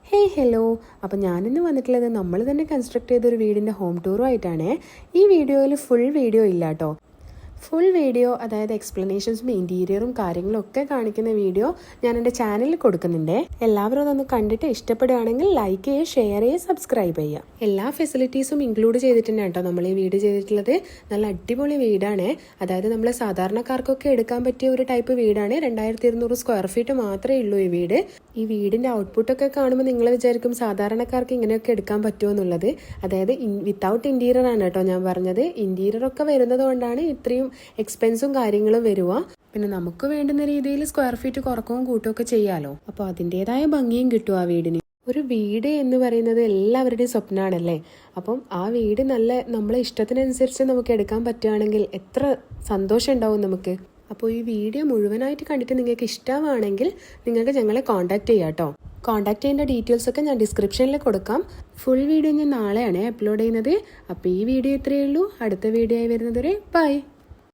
Hey hello. അപ്പോൾ ഞാനിന്ന് വന്നിട്ടുള്ളത് നമ്മൾ തന്നെ കൺസ്ട്രക്ട് ചെയ്തൊരു വീടിൻ്റെ ഹോം ടൂറുമായിട്ടാണ്. ഈ വീഡിയോയിൽ ഫുൾ വീഡിയോ ഇല്ല കേട്ടോ. ഫുൾ വീഡിയോ, അതായത് എക്സ്പ്ലനേഷൻസും ഇൻറ്റീരിയറും കാര്യങ്ങളും ഒക്കെ കാണിക്കുന്ന വീഡിയോ ഞാൻ എൻ്റെ ചാനലിൽ കൊടുക്കുന്നുണ്ട്. എല്ലാവരും അതൊന്ന് കണ്ടിട്ട് ഇഷ്ടപ്പെടുകയാണെങ്കിൽ ലൈക്ക് ചെയ്യുക, ഷെയർ ചെയ്യുക, സബ്സ്ക്രൈബ് ചെയ്യുക. എല്ലാ ഫെസിലിറ്റീസും ഇൻക്ലൂഡ് ചെയ്തിട്ടുണ്ട് കേട്ടോ നമ്മൾ ഈ വീട് ചെയ്തിട്ടുള്ളത്. നല്ല അടിപൊളി വീടാണ്. അതായത് നമ്മൾ സാധാരണക്കാർക്കൊക്കെ എടുക്കാൻ പറ്റിയ ഒരു ടൈപ്പ് വീടാണ്. 2200 സ്ക്വയർ ഫീറ്റ് മാത്രമേ ഉള്ളൂ ഈ വീട്. ഈ വീടിൻ്റെ ഔട്ട്പുട്ടൊക്കെ കാണുമ്പോൾ നിങ്ങൾ വിചാരിക്കും സാധാരണക്കാർക്ക് ഇങ്ങനെയൊക്കെ എടുക്കാൻ പറ്റുമോ എന്നുള്ളത്. അതായത് വിത്തൗട്ട് ഇൻറ്റീരിയർ ആണ് കേട്ടോ ഞാൻ പറഞ്ഞത്. ഇൻറ്റീരിയർ ഒക്കെ വരുന്നത് കൊണ്ടാണ് ഇത്രയും എക്സ്പെൻസും കാര്യങ്ങളും വരുക. പിന്നെ നമുക്ക് വേണ്ടുന്ന രീതിയിൽ സ്ക്വയർ ഫീറ്റ് കുറക്കവും കൂട്ടുമൊക്കെ ചെയ്യാമല്ലോ. അപ്പോൾ അതിൻ്റെതായ ഭംഗിയും കിട്ടും ആ വീടിന്. ഒരു വീട് എന്ന് പറയുന്നത് എല്ലാവരുടെയും സ്വപ്നമാണല്ലേ. അപ്പം ആ വീട് നല്ല നമ്മളെ ഇഷ്ടത്തിനനുസരിച്ച് നമുക്ക് എടുക്കാൻ പറ്റുകയാണെങ്കിൽ എത്ര സന്തോഷം ഉണ്ടാവും നമുക്ക്. അപ്പോൾ ഈ വീഡിയോ മുഴുവനായിട്ട് കണ്ടിട്ട് നിങ്ങൾക്ക് ഇഷ്ടമാണെങ്കിൽ നിങ്ങൾക്ക് ഞങ്ങളെ കോൺടാക്ട് ചെയ്യാം കേട്ടോ. കോൺടാക്ട് ചെയ്യേണ്ട ഡീറ്റെയിൽസ് ഒക്കെ ഞാൻ ഡിസ്ക്രിപ്ഷനിൽ കൊടുക്കാം. ഫുൾ വീഡിയോ ഞാൻ നാളെയാണ് അപ്ലോഡ് ചെയ്യുന്നത്. അപ്പോൾ ഈ വീഡിയോ ഇത്രയേ ഉള്ളൂ. അടുത്ത വീഡിയോ ആയി വരുന്നത് വരെ ബൈ.